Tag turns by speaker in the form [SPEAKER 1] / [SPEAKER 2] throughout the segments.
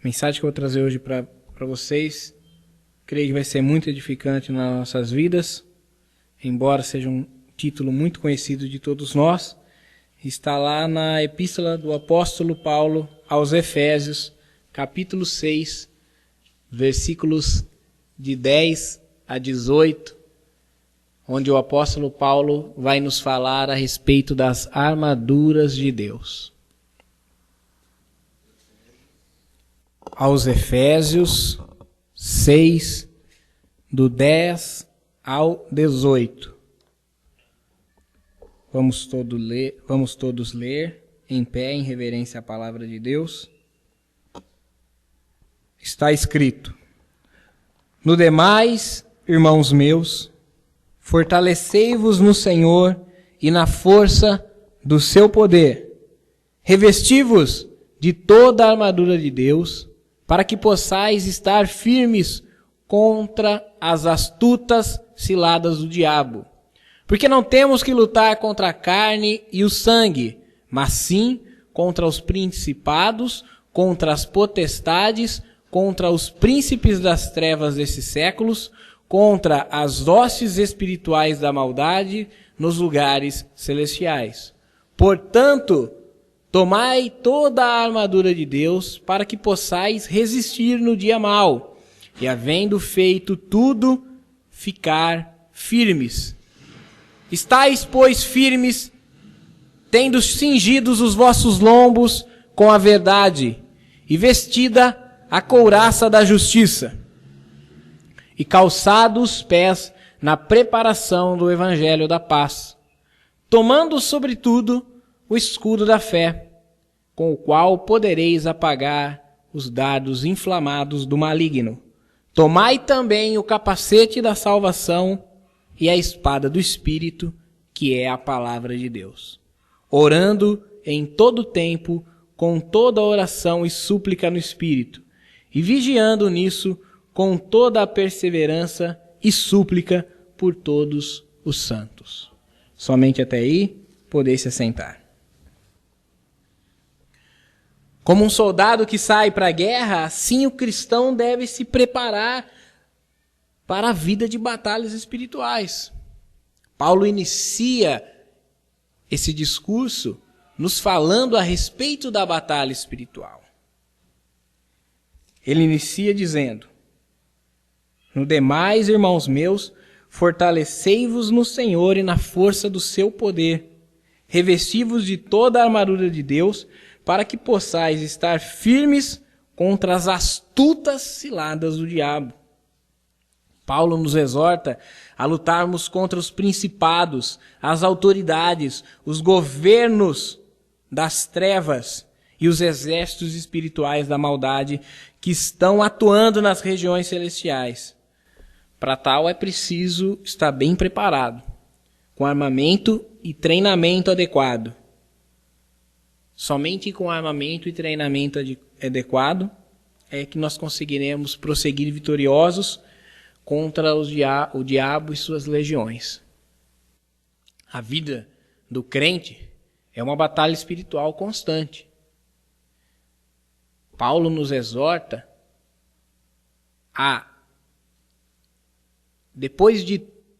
[SPEAKER 1] A mensagem que eu vou trazer hoje para vocês, creio que vai ser muito edificante nas nossas vidas, embora seja um título muito conhecido de todos nós. Está lá na Epístola do Apóstolo Paulo aos Efésios, capítulo 6, versículos de 10 a 18, onde o apóstolo Paulo vai nos falar a respeito das armaduras de Deus. Aos Efésios 6, do 10 ao 18. Vamos todos ler em pé, em reverência à palavra de Deus. Está escrito: No demais, irmãos meus, fortalecei-vos no Senhor e na força do seu poder. Revesti-vos de toda a armadura de Deus, para que possais estar firmes contra as astutas ciladas do diabo. Porque não temos que lutar contra a carne e o sangue, mas sim contra os principados, contra as potestades, contra os príncipes das trevas desses séculos, contra as hostes espirituais da maldade nos lugares celestiais. Portanto, tomai toda a armadura de Deus para que possais resistir no dia mau, e havendo feito tudo, ficar firmes. Estais, pois, firmes, tendo cingidos os vossos lombos com a verdade, e vestida a couraça da justiça, e calçados os pés na preparação do evangelho da paz, tomando sobretudo o escudo da fé, com o qual podereis apagar os dardos inflamados do maligno. Tomai também o capacete da salvação e a espada do Espírito, que é a palavra de Deus, orando em todo tempo, com toda oração e súplica no Espírito, e vigiando nisso com toda a perseverança e súplica por todos os santos. Somente até aí, podeis se assentar. Como um soldado que sai para a guerra, assim o cristão deve se preparar para a vida de batalhas espirituais. Paulo inicia esse discurso nos falando a respeito da batalha espiritual. Ele inicia dizendo: No demais, irmãos meus, fortalecei-vos no Senhor e na força do seu poder. Revesti-vos de toda a armadura de Deus, para que possais estar firmes contra as astutas ciladas do diabo. Paulo nos exorta a lutarmos contra os principados, as autoridades, os governos das trevas e os exércitos espirituais da maldade que estão atuando nas regiões celestiais. Para tal é preciso estar bem preparado, com armamento e treinamento adequado. Somente com armamento e treinamento adequado é que nós conseguiremos prosseguir vitoriosos contra o diabo e suas legiões. A vida do crente é uma batalha espiritual constante. Paulo nos exorta a, depois de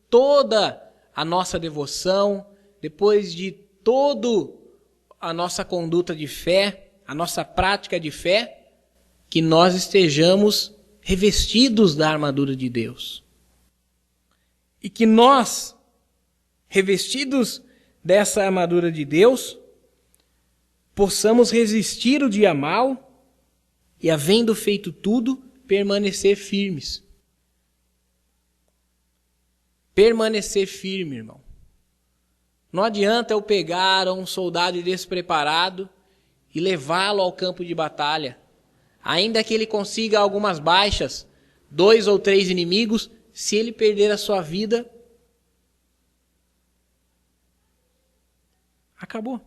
[SPEAKER 1] toda a nossa devoção, depois de toda a nossa conduta de fé, a nossa prática de fé, que nós estejamos revestidos da armadura de Deus. E que nós, revestidos dessa armadura de Deus, possamos resistir o dia mau e, havendo feito tudo, permanecer firmes. Permanecer firme, irmão. Não adianta eu pegar um soldado despreparado e levá-lo ao campo de batalha. Ainda que ele consiga algumas baixas, 2 ou 3 inimigos, se ele perder a sua vida, acabou.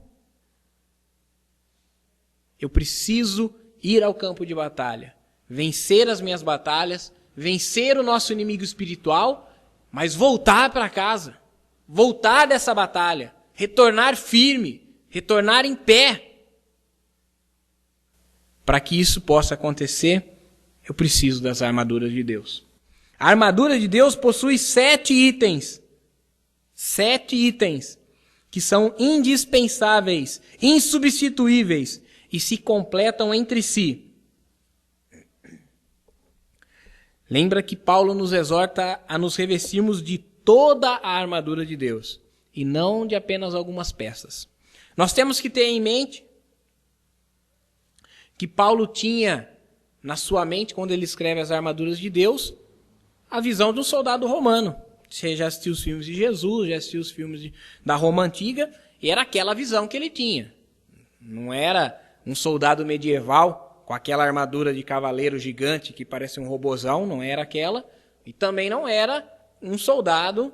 [SPEAKER 1] Eu preciso ir ao campo de batalha, vencer as minhas batalhas, vencer o nosso inimigo espiritual, mas voltar para casa, voltar dessa batalha, retornar firme, retornar em pé, para que isso possa acontecer, eu preciso das armaduras de Deus. A armadura de Deus possui 7 itens. 7 itens que são indispensáveis, insubstituíveis e se completam entre si. Lembra que Paulo nos exorta a nos revestirmos de toda a armadura de Deus e não de apenas algumas peças. Nós temos que ter em mente que Paulo tinha na sua mente, quando ele escreve as armaduras de Deus, a visão de um soldado romano. Você já assistiu os filmes de Jesus, já assistiu os filmes da Roma Antiga, e era aquela visão que ele tinha. Não era um soldado medieval com aquela armadura de cavaleiro gigante que parece um robozão, não era aquela. E também não era um soldado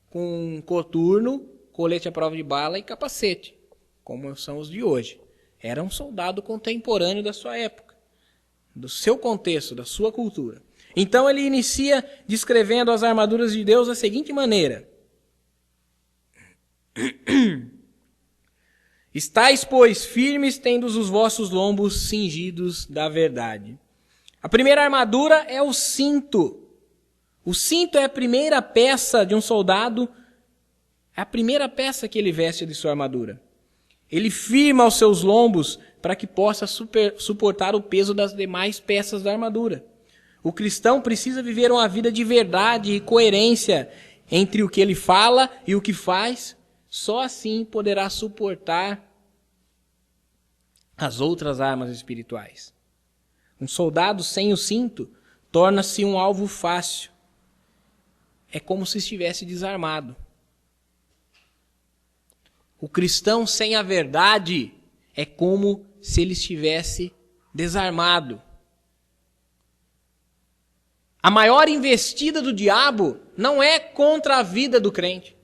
[SPEAKER 1] com coturno, colete à prova de bala e capacete, como são os de hoje. Era um soldado contemporâneo da sua época, do seu contexto, da sua cultura. Então ele inicia descrevendo as armaduras de Deus da seguinte maneira: estais, pois, firmes, tendo os vossos lombos cingidos da verdade. A primeira armadura é o cinto. O cinto é a primeira peça de um soldado, é a primeira peça que ele veste de sua armadura. Ele firma os seus lombos para que possa suportar o peso das demais peças da armadura. O cristão precisa viver uma vida de verdade e coerência entre o que ele fala e o que faz. Só assim poderá suportar as outras armas espirituais. Um soldado sem o cinto torna-se um alvo fácil. É como se estivesse desarmado. O cristão sem a verdade é como se ele estivesse desarmado. A maior investida do diabo não é contra a vida do crente.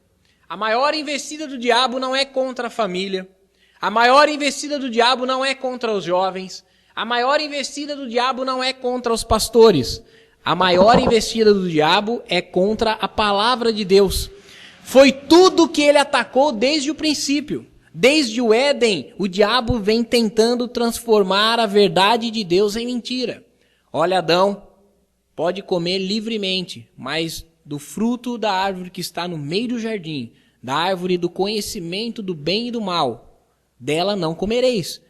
[SPEAKER 1] A maior investida do diabo não é contra a família. A maior investida do diabo não é contra os jovens. A maior investida do diabo não é contra os pastores. A maior investida do diabo é contra a palavra de Deus. Foi tudo que ele atacou desde o princípio. Desde o Éden, o diabo vem tentando transformar a verdade de Deus em mentira. Olha, Adão, pode comer livremente, mas do fruto da árvore que está no meio do jardim, da árvore do conhecimento do bem e do mal, dela não comereis,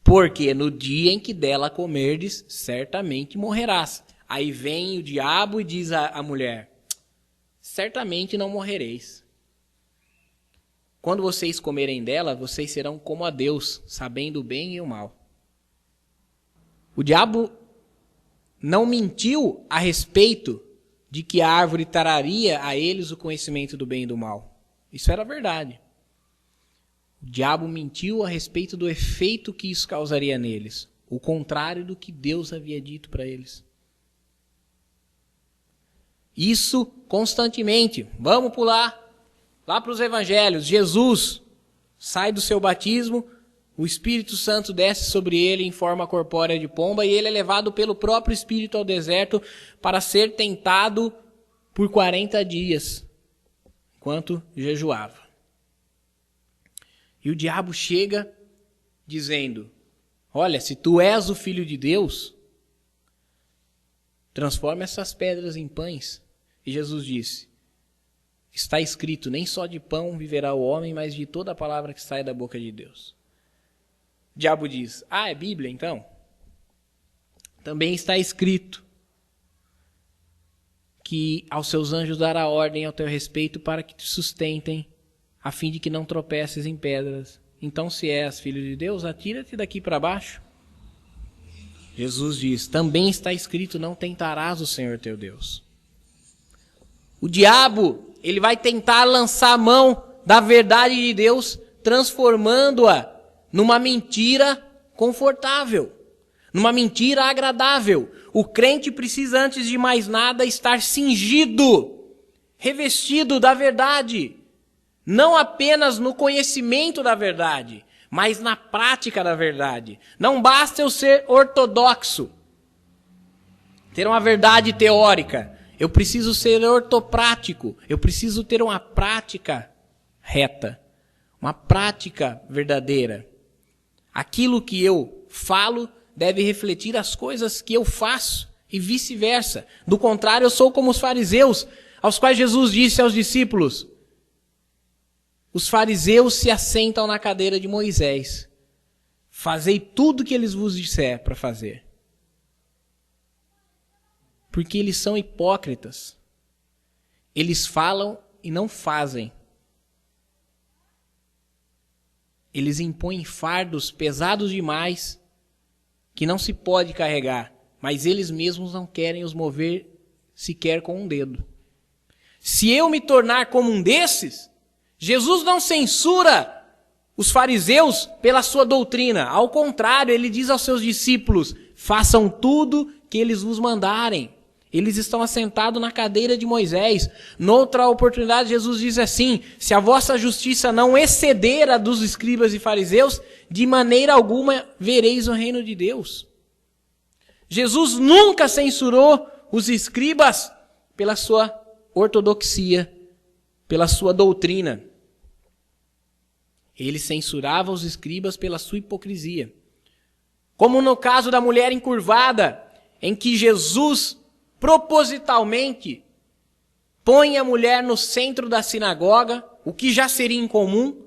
[SPEAKER 1] porque no dia em que dela comerdes, certamente morrerás. Aí vem o diabo e diz à mulher: certamente não morrereis. Quando vocês comerem dela, vocês serão como a Deus, sabendo o bem e o mal. O diabo não mentiu a respeito de que a árvore traria a eles o conhecimento do bem e do mal. Isso era verdade. O diabo mentiu a respeito do efeito que isso causaria neles. O contrário do que Deus havia dito para eles. Isso constantemente. Vamos pular lá para os evangelhos. Jesus sai do seu batismo, o Espírito Santo desce sobre ele em forma corpórea de pomba e ele é levado pelo próprio Espírito ao deserto para ser tentado por 40 dias, enquanto jejuava. E o diabo chega dizendo: olha, se tu és o Filho de Deus, transforma essas pedras em pães. E Jesus disse: está escrito, nem só de pão viverá o homem, mas de toda a palavra que sai da boca de Deus. O diabo diz: é Bíblia então? Também está escrito que aos seus anjos dará ordem ao teu respeito para que te sustentem, a fim de que não tropeces em pedras. Então, se és filho de Deus, atira-te daqui para baixo. Jesus diz: também está escrito, não tentarás o Senhor teu Deus. O diabo, ele vai tentar lançar a mão da verdade de Deus, transformando-a numa mentira confortável, numa mentira agradável. O crente precisa, antes de mais nada, estar cingido, revestido da verdade. Não apenas no conhecimento da verdade, mas na prática da verdade. Não basta eu ser ortodoxo, ter uma verdade teórica. Eu preciso ser ortoprático. Eu preciso ter uma prática reta, uma prática verdadeira. Aquilo que eu falo deve refletir as coisas que eu faço e vice-versa. Do contrário, eu sou como os fariseus, aos quais Jesus disse aos discípulos: os fariseus se assentam na cadeira de Moisés. Fazei tudo o que eles vos disser para fazer. Porque eles são hipócritas. Eles falam e não fazem. Eles impõem fardos pesados demais que não se pode carregar, mas eles mesmos não querem os mover sequer com um dedo. Se eu me tornar como um desses, Jesus não censura os fariseus pela sua doutrina. Ao contrário, ele diz aos seus discípulos: façam tudo que eles vos mandarem. Eles estão assentados na cadeira de Moisés. Noutra oportunidade, Jesus diz assim: se a vossa justiça não exceder a dos escribas e fariseus, de maneira alguma vereis o reino de Deus. Jesus nunca censurou os escribas pela sua ortodoxia, pela sua doutrina. Ele censurava os escribas pela sua hipocrisia. Como no caso da mulher encurvada, em que Jesus propositalmente põe a mulher no centro da sinagoga, o que já seria incomum,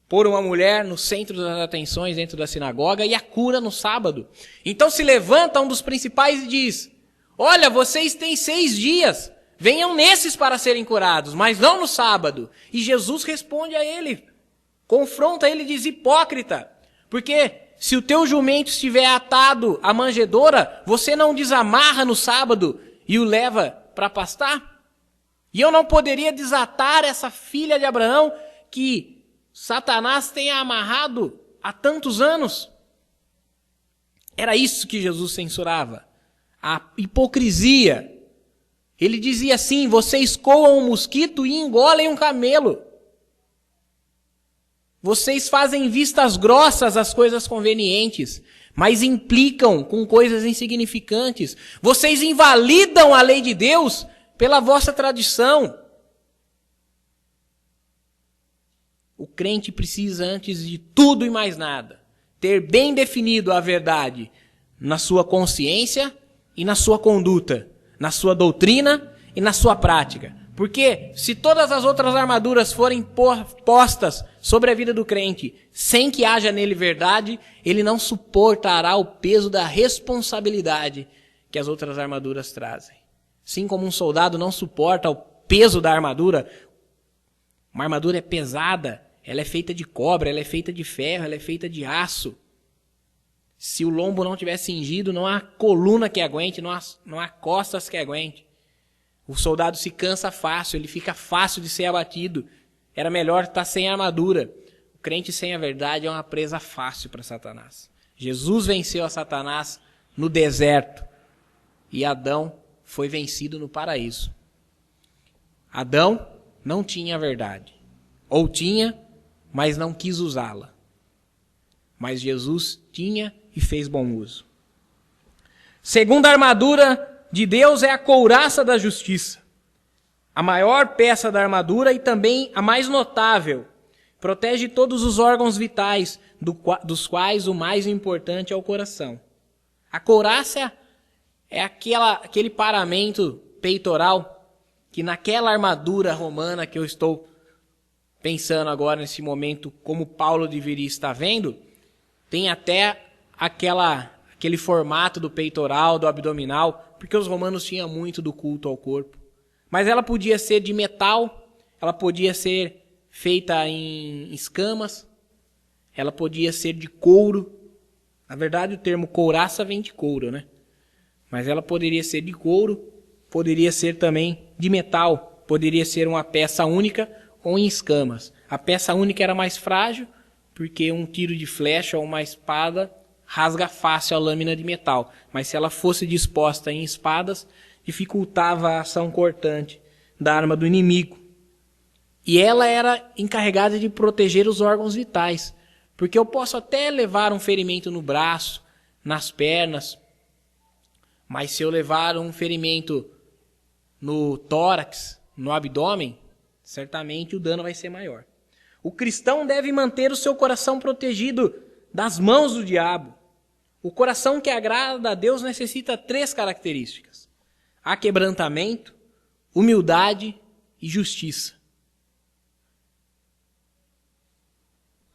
[SPEAKER 1] pôr uma mulher no centro das atenções dentro da sinagoga, e a cura no sábado. Então se levanta um dos principais e diz: olha, vocês têm 6 dias, venham nesses para serem curados, mas não no sábado. E Jesus responde a ele, confronta ele e diz: hipócrita, porque se o teu jumento estiver atado à manjedoura, você não desamarra no sábado e o leva para pastar? E eu não poderia desatar essa filha de Abraão que Satanás tenha amarrado há tantos anos? Era isso que Jesus censurava, a hipocrisia. Ele dizia assim: vocês coam um mosquito e engolem um camelo. Vocês fazem vistas grossas às coisas convenientes, mas implicam com coisas insignificantes. Vocês invalidam a lei de Deus pela vossa tradição. O crente precisa, antes de tudo e mais nada, ter bem definido a verdade na sua consciência e na sua conduta, na sua doutrina e na sua prática. Porque se todas as outras armaduras forem postas sobre a vida do crente, sem que haja nele verdade, ele não suportará o peso da responsabilidade que as outras armaduras trazem. Assim como um soldado não suporta o peso da armadura, uma armadura é pesada, ela é feita de cobre, ela é feita de ferro, ela é feita de aço. Se o lombo não tiver cingido, não há coluna que aguente, não há costas que aguente. O soldado se cansa fácil, ele fica fácil de ser abatido. Era melhor estar sem armadura. O crente sem a verdade é uma presa fácil para Satanás. Jesus venceu a Satanás no deserto e Adão foi vencido no paraíso. Adão não tinha a verdade. Ou tinha, mas não quis usá-la. Mas Jesus tinha e fez bom uso. Segunda armadura de Deus é a couraça da justiça. A maior peça da armadura e também a mais notável. Protege todos os órgãos vitais, dos quais o mais importante é o coração. A couraça é aquele paramento peitoral que naquela armadura romana que eu estou pensando agora nesse momento, como Paulo deveria estar vendo, tem até aquele formato do peitoral, do abdominal, porque os romanos tinham muito do culto ao corpo. Mas ela podia ser de metal, ela podia ser feita em escamas, ela podia ser de couro. Na verdade, o termo couraça vem de couro, né? Mas ela poderia ser de couro, poderia ser também de metal, poderia ser uma peça única ou em escamas. A peça única era mais frágil, porque um tiro de flecha ou uma espada rasga fácil a lâmina de metal. Mas se ela fosse disposta em espadas, dificultava a ação cortante da arma do inimigo. E ela era encarregada de proteger os órgãos vitais. Porque eu posso até levar um ferimento no braço, nas pernas, mas se eu levar um ferimento no tórax, no abdômen, certamente o dano vai ser maior. O cristão deve manter o seu coração protegido das mãos do diabo. O coração que agrada a Deus necessita 3 características: aquebrantamento, humildade e justiça.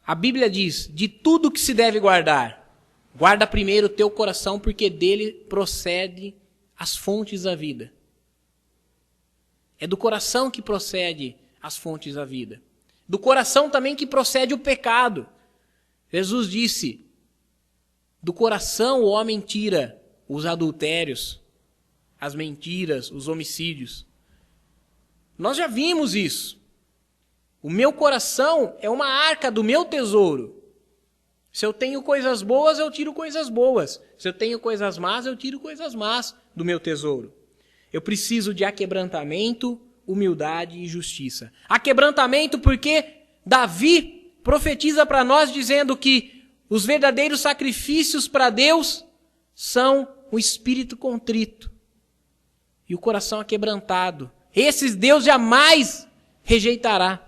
[SPEAKER 1] A Bíblia diz, de tudo que se deve guardar, guarda primeiro o teu coração, porque dele procede as fontes da vida. É do coração que procede as fontes da vida. Do coração também que procede o pecado. Jesus disse, do coração o homem tira os adultérios, as mentiras, os homicídios. Nós já vimos isso. O meu coração é uma arca do meu tesouro. Se eu tenho coisas boas, eu tiro coisas boas. Se eu tenho coisas más, eu tiro coisas más do meu tesouro. Eu preciso de aquebrantamento, humildade e justiça. Aquebrantamento porque Davi profetiza para nós dizendo que os verdadeiros sacrifícios para Deus são o espírito contrito e o coração aquebrantado. Esses Deus jamais rejeitará.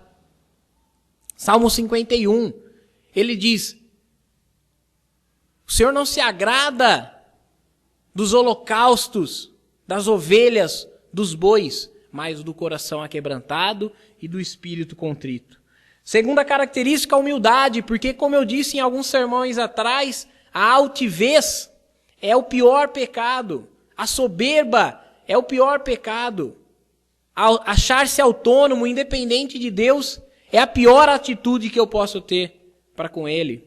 [SPEAKER 1] Salmo 51, ele diz, o Senhor não se agrada dos holocaustos, das ovelhas, dos bois, mas do coração aquebrantado e do espírito contrito. Segunda característica, a humildade, porque, como eu disse em alguns sermões atrás, a altivez é o pior pecado, a soberba é o pior pecado, achar-se autônomo, independente de Deus, é a pior atitude que eu posso ter para com Ele.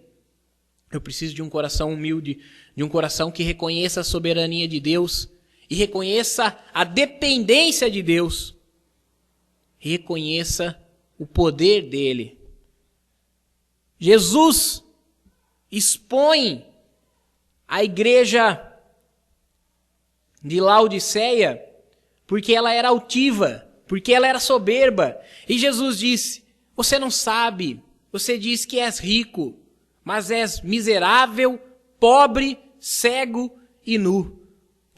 [SPEAKER 1] Eu preciso de um coração humilde, de um coração que reconheça a soberania de Deus e reconheça a dependência de Deus. Reconheça o poder dele. Jesus expõe a igreja de Laodiceia porque ela era altiva, porque ela era soberba. E Jesus disse, você não sabe, você diz que és rico, mas és miserável, pobre, cego e nu.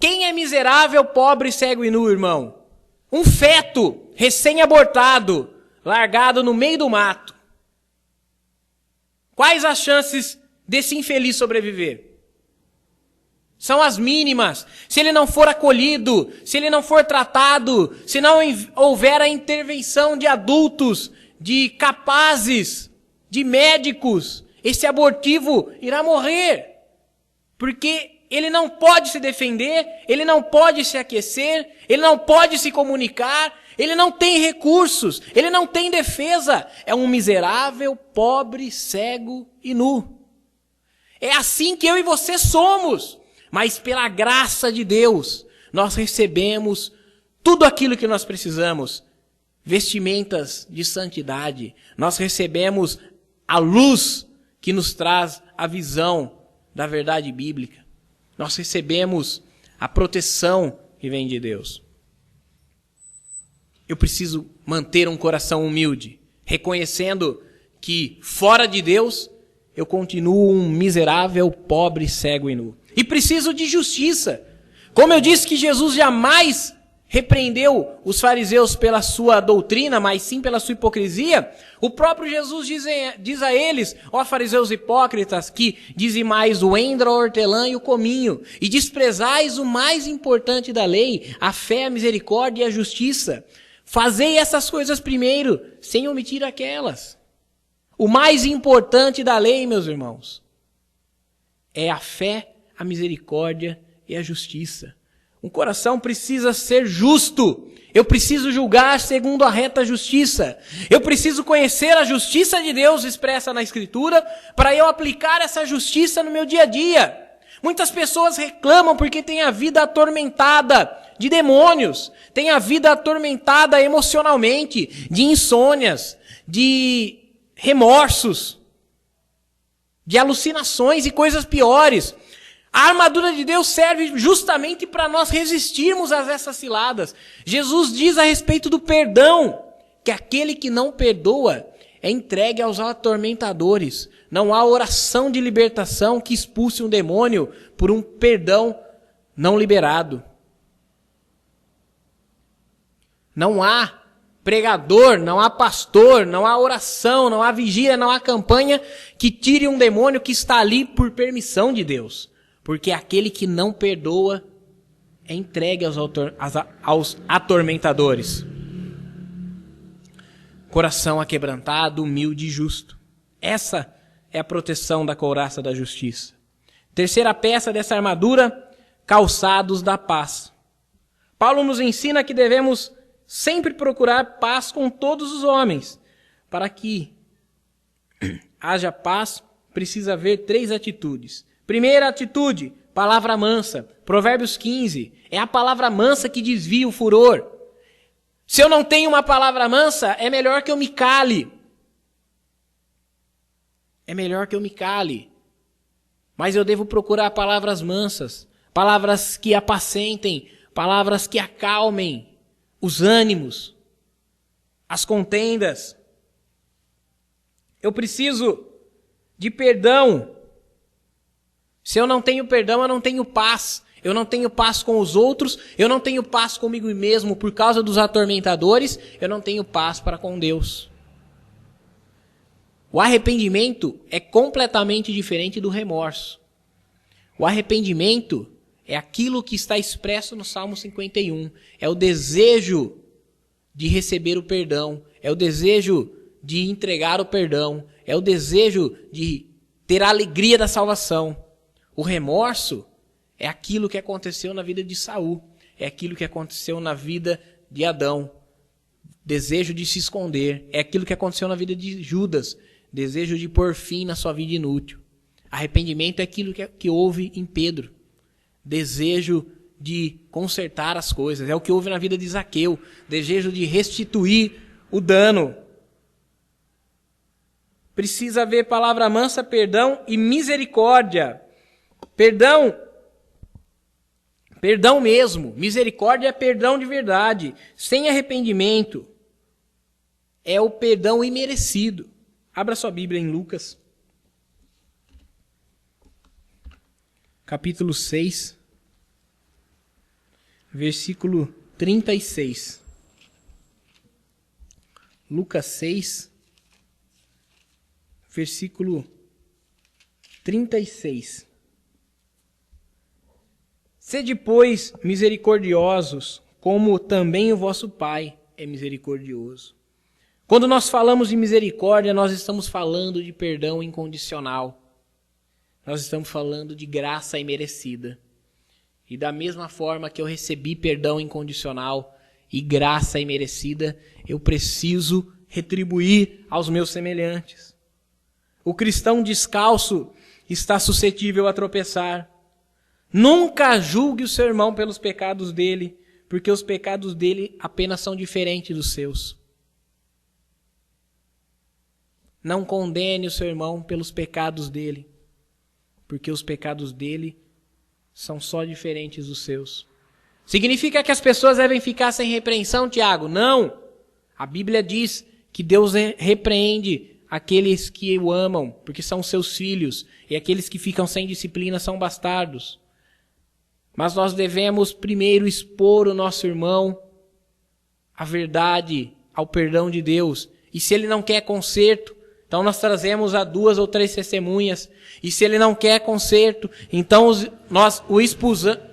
[SPEAKER 1] Quem é miserável, pobre, cego e nu, irmão? Um feto recém-abortado, largado no meio do mato. Quais as chances desse infeliz sobreviver? São as mínimas. Se ele não for acolhido, se ele não for tratado, se não houver a intervenção de adultos, de capazes, de médicos, esse abortivo irá morrer. Porque ele não pode se defender, ele não pode se aquecer, ele não pode se comunicar, ele não tem recursos, ele não tem defesa. É um miserável, pobre, cego e nu. É assim que eu e você somos. Mas pela graça de Deus, nós recebemos tudo aquilo que nós precisamos. Vestimentas de santidade. Nós recebemos a luz que nos traz a visão da verdade bíblica. Nós recebemos a proteção que vem de Deus. Eu preciso manter um coração humilde, reconhecendo que fora de Deus eu continuo um miserável, pobre, cego e nu. E preciso de justiça. Como eu disse que Jesus jamais repreendeu os fariseus pela sua doutrina, mas sim pela sua hipocrisia, o próprio Jesus diz a eles, ó fariseus hipócritas, que dizimais o endro, a hortelã e o cominho, e desprezais o mais importante da lei, a fé, a misericórdia e a justiça. Fazei essas coisas primeiro, sem omitir aquelas. O mais importante da lei, meus irmãos, é a fé, a misericórdia e a justiça. Um coração precisa ser justo. Eu preciso julgar segundo a reta justiça. Eu preciso conhecer a justiça de Deus expressa na Escritura para eu aplicar essa justiça no meu dia a dia. Muitas pessoas reclamam porque têm a vida atormentada de demônios, têm a vida atormentada emocionalmente, de insônias, de remorsos, de alucinações e coisas piores. A armadura de Deus serve justamente para nós resistirmos a essas ciladas. Jesus diz a respeito do perdão, que aquele que não perdoa é entregue aos atormentadores. Não há oração de libertação que expulse um demônio por um perdão não liberado. Não há pregador, não há pastor, não há oração, não há vigília, não há campanha que tire um demônio que está ali por permissão de Deus. porque aquele que não perdoa é entregue aos atormentadores. Coração aquebrantado, humilde e justo. Essa é a proteção da couraça da justiça. Terceira peça dessa armadura, calçados da paz. Paulo nos ensina que devemos sempre procurar paz com todos os homens. Para que haja paz, precisa haver 3 atitudes. Primeira atitude, palavra mansa. Provérbios 15, é a palavra mansa que desvia o furor. Se eu não tenho uma palavra mansa, é melhor que eu me cale. É melhor que eu me cale. Mas eu devo procurar palavras mansas, palavras que apacentem, palavras que acalmem os ânimos, as contendas. Eu preciso de perdão. Se eu não tenho perdão, eu não tenho paz. Eu não tenho paz com os outros, eu não tenho paz comigo mesmo por causa dos atormentadores, eu não tenho paz para com Deus. O arrependimento é completamente diferente do remorso. O arrependimento é aquilo que está expresso no Salmo 51. É o desejo de receber o perdão, é o desejo de entregar o perdão, é o desejo de ter a alegria da salvação. O remorso é aquilo que aconteceu na vida de Saul. É aquilo que aconteceu na vida de Adão. Desejo de se esconder. É aquilo que aconteceu na vida de Judas. Desejo de pôr fim na sua vida inútil. Arrependimento é aquilo que houve em Pedro. Desejo de consertar as coisas. É o que houve na vida de Zaqueu. Desejo de restituir o dano. Precisa haver palavra mansa, perdão e misericórdia. Perdão mesmo. Misericórdia é perdão de verdade. Sem arrependimento. É o perdão imerecido. Abra sua Bíblia em Lucas. Capítulo 6. Versículo 36. Lucas 6. Versículo 36. Sede, pois, misericordiosos, como também o vosso Pai é misericordioso. Quando nós falamos de misericórdia, nós estamos falando de perdão incondicional. Nós estamos falando de graça imerecida. E da mesma forma que eu recebi perdão incondicional e graça imerecida, eu preciso retribuir aos meus semelhantes. O cristão descalço está suscetível a tropeçar. Nunca julgue o seu irmão pelos pecados dele, porque os pecados dele apenas são diferentes dos seus. Não condene o seu irmão pelos pecados dele, porque os pecados dele são só diferentes dos seus. Significa que as pessoas devem ficar sem repreensão, Tiago? Não! A Bíblia diz que Deus repreende aqueles que o amam, porque são seus filhos, e aqueles que ficam sem disciplina são bastardos. Mas nós devemos primeiro expor o nosso irmão à verdade, ao perdão de Deus. E se ele não quer conserto, então nós trazemos a 2 ou 3 testemunhas. E se ele não quer conserto, então nós o exporemos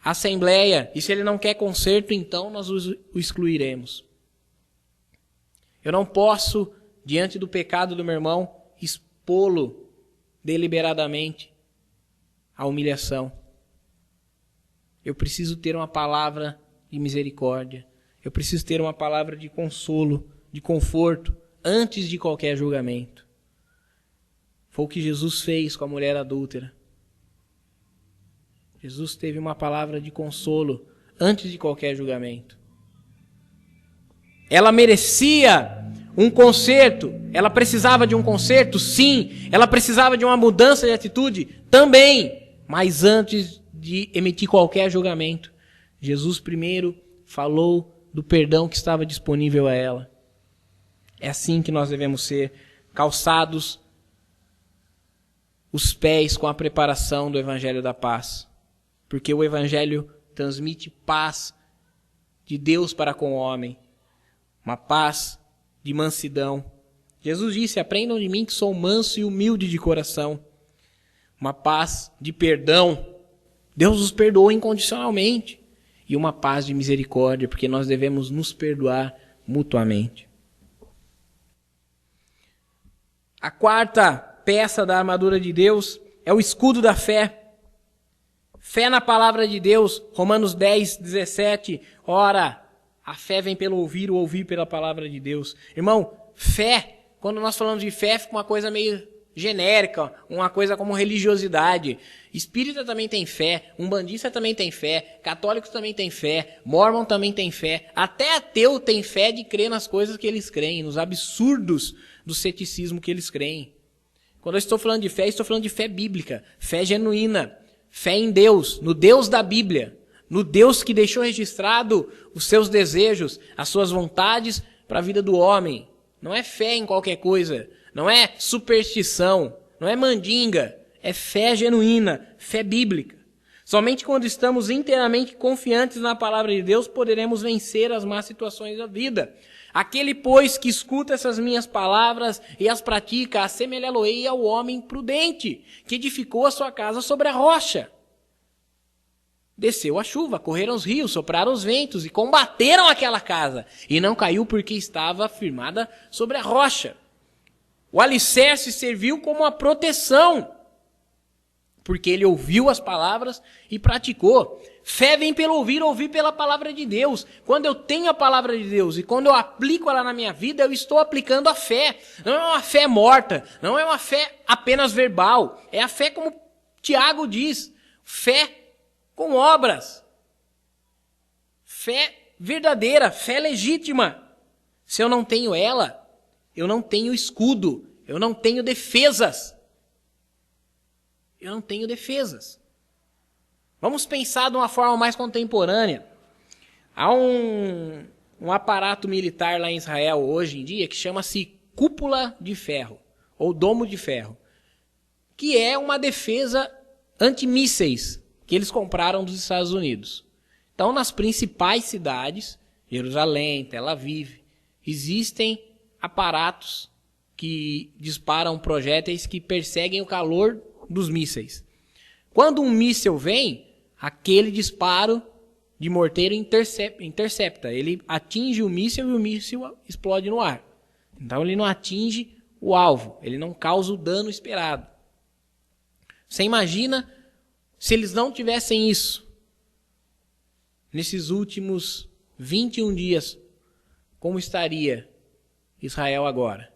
[SPEAKER 1] à assembleia. E se ele não quer conserto, então nós o excluiremos. Eu não posso, diante do pecado do meu irmão, expô-lo deliberadamente à humilhação. Eu preciso ter uma palavra de misericórdia. Eu preciso ter uma palavra de consolo, de conforto, antes de qualquer julgamento. Foi o que Jesus fez com a mulher adúltera. Jesus teve uma palavra de consolo antes de qualquer julgamento. Ela merecia um conserto. Ela precisava de um conserto? Sim. Ela precisava de uma mudança de atitude? Também. Mas antes de emitir qualquer julgamento, Jesus primeiro falou do perdão que estava disponível a ela. É assim que nós devemos ser, calçados os pés com a preparação do Evangelho da Paz. Porque o Evangelho transmite paz de Deus para com o homem. Uma paz de mansidão. Jesus disse, aprendam de mim que sou manso e humilde de coração. uma paz de perdão. Deus nos perdoou incondicionalmente. E uma paz de misericórdia, porque nós devemos nos perdoar mutuamente. A quarta peça da armadura de Deus é o escudo da fé. Fé na palavra de Deus, Romanos 10, 17. Ora, a fé vem pelo ouvir, o ouvir pela palavra de Deus. Irmão, fé, quando nós falamos de fé, fica uma coisa meio genérica, uma coisa como religiosidade. Espírita também tem fé, umbandista também tem fé, católicos também tem fé, mórmon também tem fé, até ateu tem fé de crer nas coisas que eles creem, nos absurdos do ceticismo que eles creem. Quando eu estou falando de fé, estou falando de fé bíblica, fé genuína, fé em Deus, no Deus da Bíblia, no Deus que deixou registrado os seus desejos, as suas vontades para a vida do homem. Não é fé em qualquer coisa, não é superstição, não é mandinga, é fé genuína, fé bíblica. Somente quando estamos inteiramente confiantes na palavra de Deus, poderemos vencer as más situações da vida. Aquele, pois, que escuta essas minhas palavras e as pratica, assemelhá-lo-ei ao homem prudente, que edificou a sua casa sobre a rocha. Desceu a chuva, correram os rios, sopraram os ventos e combateram aquela casa, e não caiu porque estava firmada sobre a rocha. O alicerce serviu como uma proteção, porque ele ouviu as palavras e praticou. Fé vem pelo ouvir, ouvir pela palavra de Deus. Quando eu tenho a palavra de Deus e quando eu aplico ela na minha vida, eu estou aplicando a fé. Não é uma fé morta, não é uma fé apenas verbal. É a fé como Tiago diz, fé com obras. Fé verdadeira, fé legítima. Se eu não tenho ela, eu não tenho escudo, eu não tenho defesas. Eu não tenho defesas. Vamos pensar de uma forma mais contemporânea. Há um aparato militar lá em Israel hoje em dia que chama-se cúpula de ferro, ou domo de ferro, que é uma defesa antimísseis que eles compraram dos Estados Unidos. Então, nas principais cidades, Jerusalém, Tel Aviv, existem aparatos que disparam projéteis que perseguem o calor dos mísseis. Quando um míssil vem, aquele disparo de morteiro intercepta. Ele atinge o míssil e o míssil explode no ar. Então ele não atinge o alvo, ele não causa o dano esperado. Você imagina se eles não tivessem isso nesses últimos 21 dias, como estaria Israel agora?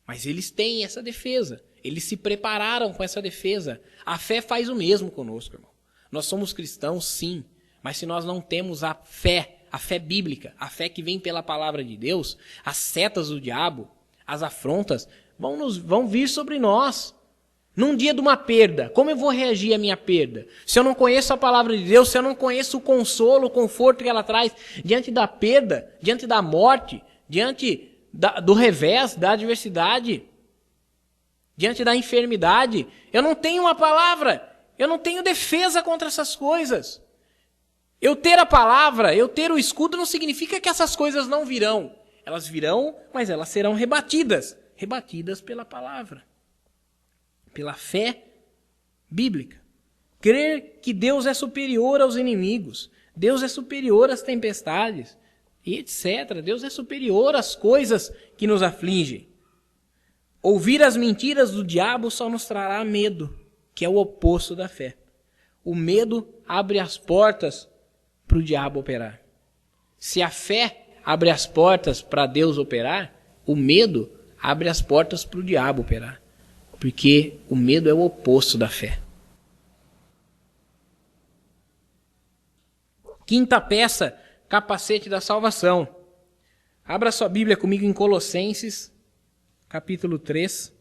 [SPEAKER 1] Mas eles têm essa defesa. Eles se prepararam com essa defesa. A fé faz o mesmo conosco, irmão. Nós somos cristãos, sim. Mas se nós não temos a fé bíblica, a fé que vem pela palavra de Deus, as setas do diabo, as afrontas, vão vir sobre nós. Num dia de uma perda, como eu vou reagir à minha perda? Se eu não conheço a palavra de Deus, se eu não conheço o consolo, o conforto que ela traz diante da perda, diante da morte, diante do revés, da adversidade, diante da enfermidade, eu não tenho uma palavra, eu não tenho defesa contra essas coisas. Eu ter a palavra, eu ter o escudo não significa que essas coisas não virão. Elas virão, mas elas serão rebatidas pela palavra, pela fé bíblica. Crer que Deus é superior aos inimigos, Deus é superior às tempestades, e etc. Deus é superior às coisas que nos afligem. Ouvir as mentiras do diabo só nos trará medo, que é o oposto da fé. O medo abre as portas para o diabo operar. Se a fé abre as portas para Deus operar, o medo abre as portas para o diabo operar. Porque o medo é o oposto da fé. Quinta peça, capacete da salvação. Abra sua Bíblia comigo em Colossenses, capítulo 3,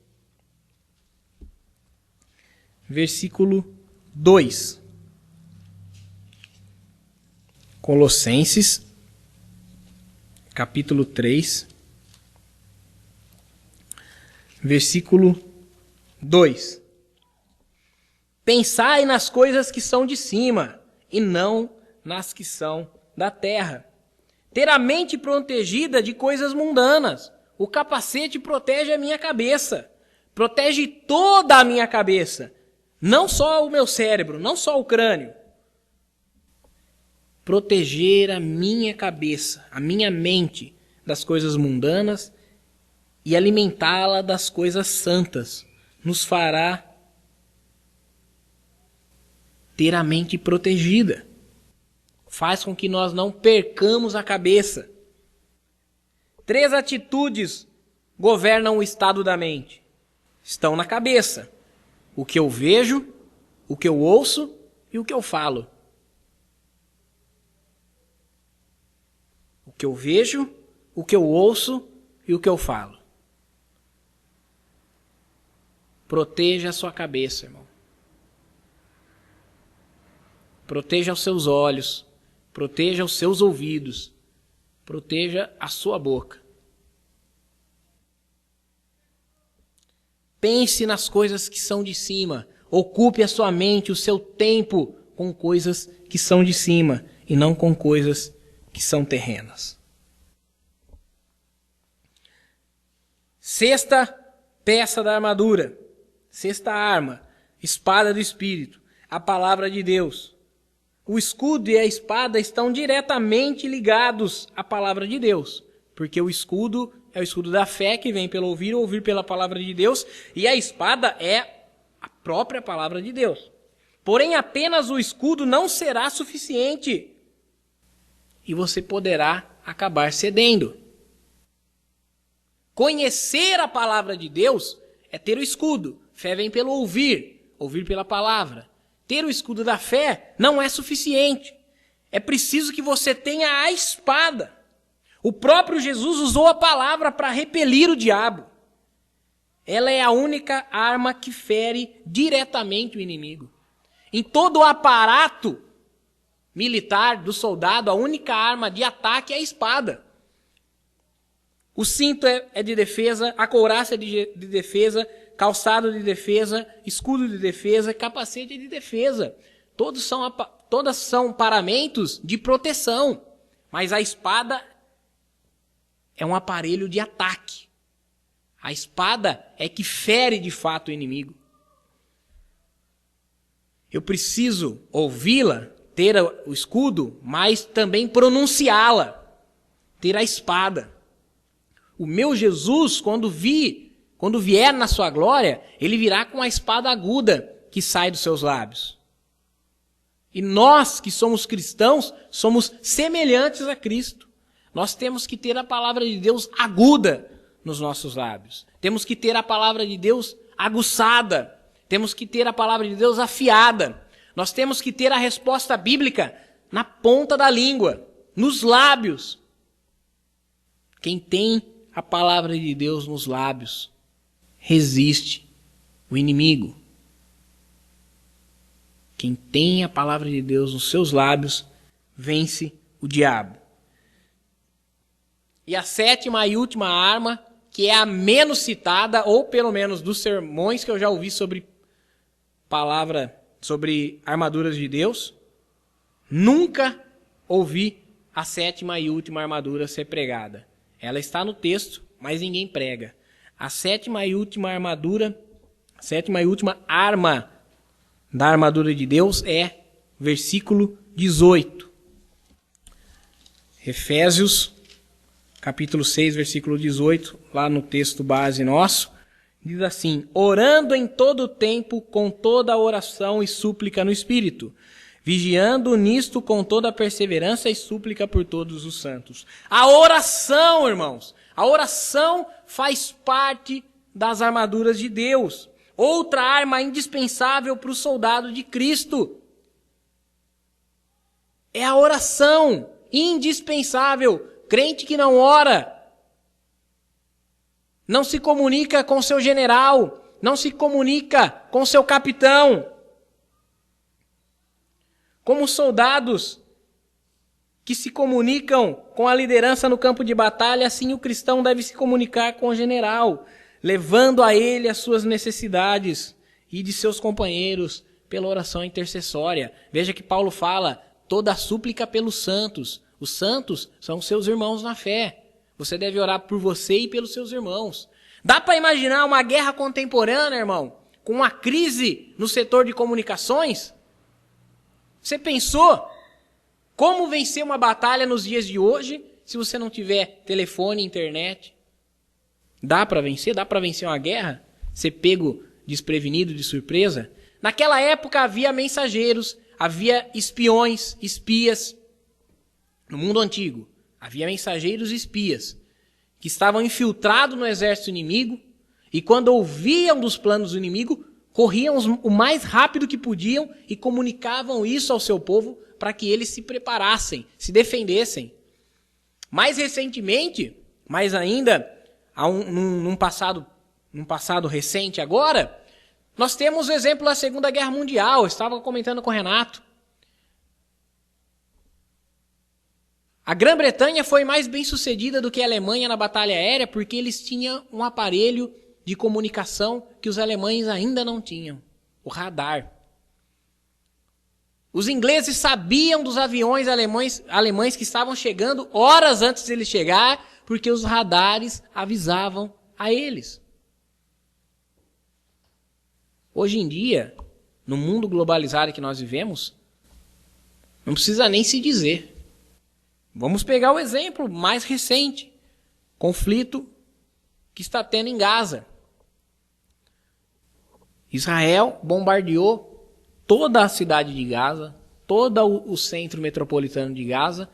[SPEAKER 1] versículo 2. Colossenses, capítulo 3, versículo 2. Pensai nas coisas que são de cima, e não nas que são da terra. Ter a mente protegida de coisas mundanas. O capacete protege a minha cabeça, Protege toda a minha cabeça. Não só o meu cérebro, não só o crânio. Proteger a minha cabeça, a minha mente das coisas mundanas e alimentá-la das coisas santas nos fará ter a mente protegida. Faz com que nós não percamos a cabeça. 3 atitudes governam o estado da mente. Estão na cabeça. O que eu vejo, o que eu ouço e o que eu falo. O que eu vejo, o que eu ouço e o que eu falo. Proteja a sua cabeça, irmão. Proteja os seus olhos. Proteja os seus ouvidos. Proteja a sua boca. Pense nas coisas que são de cima. Ocupe a sua mente, o seu tempo com coisas que são de cima e não com coisas que são terrenas. 6ª peça da armadura. 6ª arma. Espada do Espírito. A palavra de Deus. O escudo e a espada estão diretamente ligados à palavra de Deus. Porque o escudo é o escudo da fé, que vem pelo ouvir, ouvir pela palavra de Deus. E a espada é a própria palavra de Deus. Porém, apenas o escudo não será suficiente. E você poderá acabar cedendo. Conhecer a palavra de Deus é ter o escudo. Fé vem pelo ouvir, ouvir pela palavra. Ter o escudo da fé não é suficiente. É preciso que você tenha a espada. O próprio Jesus usou a palavra para repelir o diabo. Ela é a única arma que fere diretamente o inimigo. Em todo o aparato militar do soldado, a única arma de ataque é a espada. O cinto é de defesa, a couraça é de defesa, calçado de defesa, escudo de defesa, capacete de defesa. Todas são paramentos de proteção. Mas a espada é um aparelho de ataque. A espada é que fere de fato o inimigo. Eu preciso ouvi-la, ter o escudo, mas também pronunciá-la, ter a espada. O meu Jesus, quando vier na sua glória, ele virá com a espada aguda que sai dos seus lábios. E nós que somos cristãos, somos semelhantes a Cristo. Nós temos que ter a palavra de Deus aguda nos nossos lábios. Temos que ter a palavra de Deus aguçada. Temos que ter a palavra de Deus afiada. Nós temos que ter a resposta bíblica na ponta da língua, nos lábios. Quem tem a palavra de Deus nos lábios resiste o inimigo. Quem tem a palavra de Deus nos seus lábios vence o diabo. E a 7ª e última arma, que é a menos citada, ou pelo menos dos sermões que eu já ouvi sobre armaduras de Deus, nunca ouvi a 7ª e última armadura ser pregada. Ela está no texto, mas ninguém prega. A 7ª e última armadura, a 7ª e última arma da armadura de Deus é versículo 18. Efésios, capítulo 6, versículo 18, lá no texto base nosso, diz assim: orando em todo o tempo com toda a oração e súplica no Espírito, vigiando nisto com toda a perseverança e súplica por todos os santos. A oração, irmãos, a oração faz parte das armaduras de Deus. Outra arma indispensável para o soldado de Cristo é a oração, indispensável. Crente que não ora, não se comunica com seu general, não se comunica com seu capitão. Como soldados que se comunicam com a liderança no campo de batalha, assim o cristão deve se comunicar com o general, levando a ele as suas necessidades e de seus companheiros pela oração intercessória. Veja que Paulo fala, toda a súplica pelos santos. Os santos são seus irmãos na fé. Você deve orar por você e pelos seus irmãos. Dá para imaginar uma guerra contemporânea, irmão, com uma crise no setor de comunicações? Você pensou como vencer uma batalha nos dias de hoje se você não tiver telefone, internet? Dá para vencer? Dá para vencer uma guerra? Ser pego desprevenido, de surpresa? Naquela época havia mensageiros, havia espiões, espias. No mundo antigo, havia mensageiros e espias que estavam infiltrados no exército inimigo e quando ouviam dos planos do inimigo, corriam o mais rápido que podiam e comunicavam isso ao seu povo para que eles se preparassem, se defendessem. Mais recentemente, mais ainda, num passado recente agora, nós temos o exemplo da Segunda Guerra Mundial. Eu estava comentando com o Renato. A Grã-Bretanha foi mais bem sucedida do que a Alemanha na batalha aérea porque eles tinham um aparelho de comunicação que os alemães ainda não tinham, o radar. Os ingleses sabiam dos aviões alemães que estavam chegando horas antes de eles chegar, porque os radares avisavam a eles. Hoje em dia, no mundo globalizado que nós vivemos, não precisa nem se dizer. Vamos pegar o exemplo mais recente, conflito que está tendo em Gaza. Israel bombardeou toda a cidade de Gaza, todo o centro metropolitano de Gaza,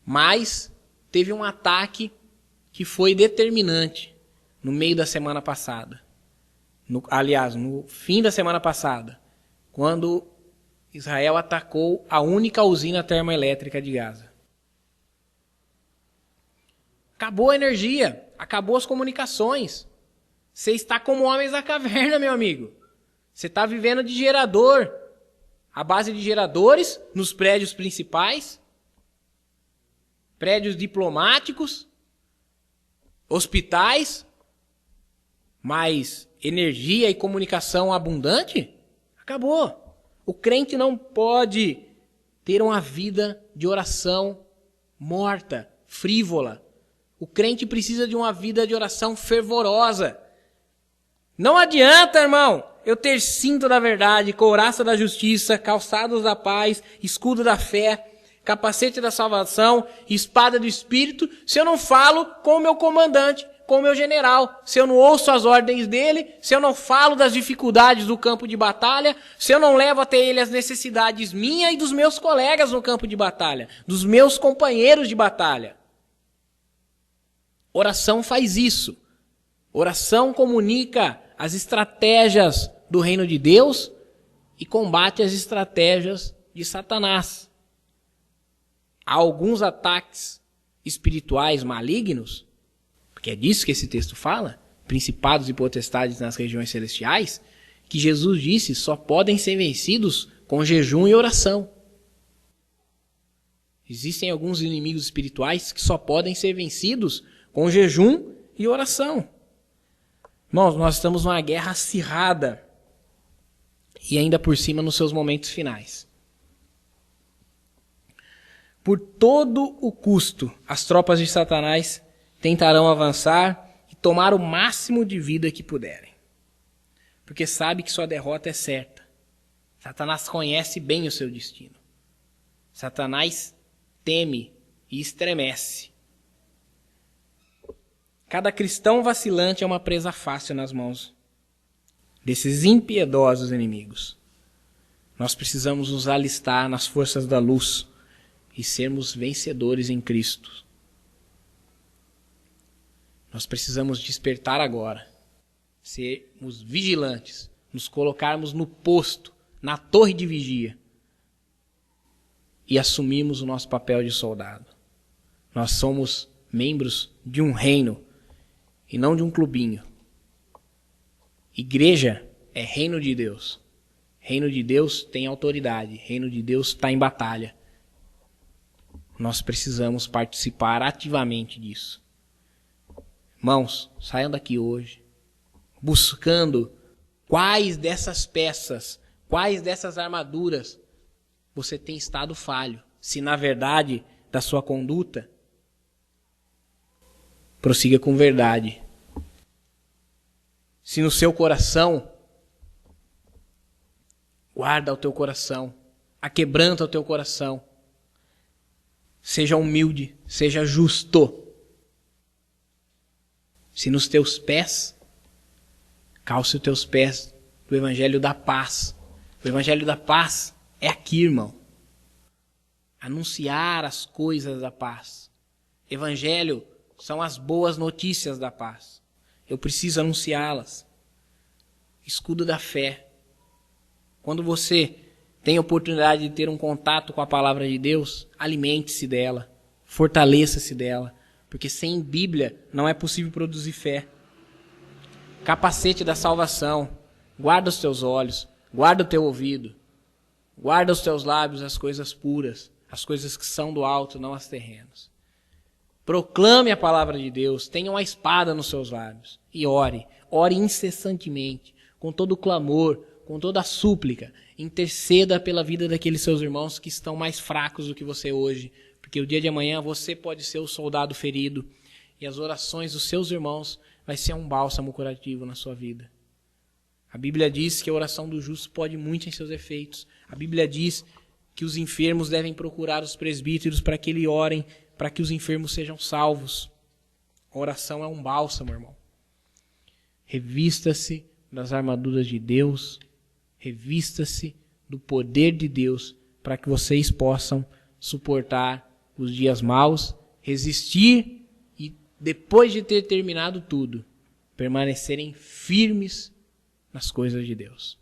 [SPEAKER 1] mas teve um ataque que foi determinante no meio da semana passada. No fim da semana passada, quando Israel atacou a única usina termoelétrica de Gaza. Acabou a energia, acabou as comunicações. Você está como homens da caverna, meu amigo. Você está vivendo de gerador, a base de geradores nos prédios principais, prédios diplomáticos, hospitais, mas energia e comunicação abundante? Acabou. O crente não pode ter uma vida de oração morta, frívola. O crente precisa de uma vida de oração fervorosa. Não adianta, irmão, eu ter cinto da verdade, couraça da justiça, calçados da paz, escudo da fé, capacete da salvação, espada do Espírito, se eu não falo com o meu comandante, com o meu general, se eu não ouço as ordens dele, se eu não falo das dificuldades do campo de batalha, se eu não levo até ele as necessidades minhas e dos meus colegas no campo de batalha, dos meus companheiros de batalha. Oração faz isso. Oração comunica as estratégias do reino de Deus e combate as estratégias de Satanás. Há alguns ataques espirituais malignos, porque é disso que esse texto fala, principados e potestades nas regiões celestiais, que Jesus disse só podem ser vencidos com jejum e oração. Existem alguns inimigos espirituais que só podem ser vencidos com jejum e oração. Irmãos, nós estamos numa guerra acirrada e ainda por cima nos seus momentos finais. Por todo o custo, as tropas de Satanás tentarão avançar e tomar o máximo de vida que puderem. Porque sabe que sua derrota é certa. Satanás conhece bem o seu destino. Satanás teme e estremece. Cada cristão vacilante é uma presa fácil nas mãos desses impiedosos inimigos. Nós precisamos nos alistar nas forças da luz e sermos vencedores em Cristo. Nós precisamos despertar agora, sermos vigilantes, nos colocarmos no posto, na torre de vigia e assumirmos o nosso papel de soldado. Nós somos membros de um reino e não de um clubinho. Igreja é reino de Deus. Reino de Deus tem autoridade. Reino de Deus está em batalha. Nós precisamos participar ativamente disso. Irmãos, saiam daqui hoje buscando quais dessas peças, quais dessas armaduras você tem estado falho. Se na verdade da sua conduta, prossiga com verdade. se no seu coração, guarda o teu coração, aquebranta o teu coração. Seja humilde, seja justo. Se nos teus pés, calce os teus pés do evangelho da paz. O evangelho da paz é aqui, irmão. Anunciar as coisas da paz. Evangelho são as boas notícias da paz. Eu preciso anunciá-las. Escudo da fé. Quando você tem a oportunidade de ter um contato com a palavra de Deus, alimente-se dela, fortaleça-se dela, porque sem Bíblia não é possível produzir fé. Capacete da salvação, guarda os teus olhos, guarda o teu ouvido, guarda os teus lábios as coisas puras, as coisas que são do alto, não as terrenas. Proclame a palavra de Deus, tenha uma espada nos seus lábios e ore incessantemente, com todo o clamor, com toda a súplica. Interceda pela vida daqueles seus irmãos que estão mais fracos do que você hoje, porque o dia de amanhã você pode ser o soldado ferido e as orações dos seus irmãos vai ser um bálsamo curativo na sua vida. A Bíblia diz que a oração do justo pode muito em seus efeitos. A Bíblia diz que os enfermos devem procurar os presbíteros para que eles orem, para que os enfermos sejam salvos. A oração é um bálsamo, irmão. Revista-se das armaduras de Deus, revista-se do poder de Deus para que vocês possam suportar os dias maus, resistir e, depois de ter terminado tudo, permanecerem firmes nas coisas de Deus.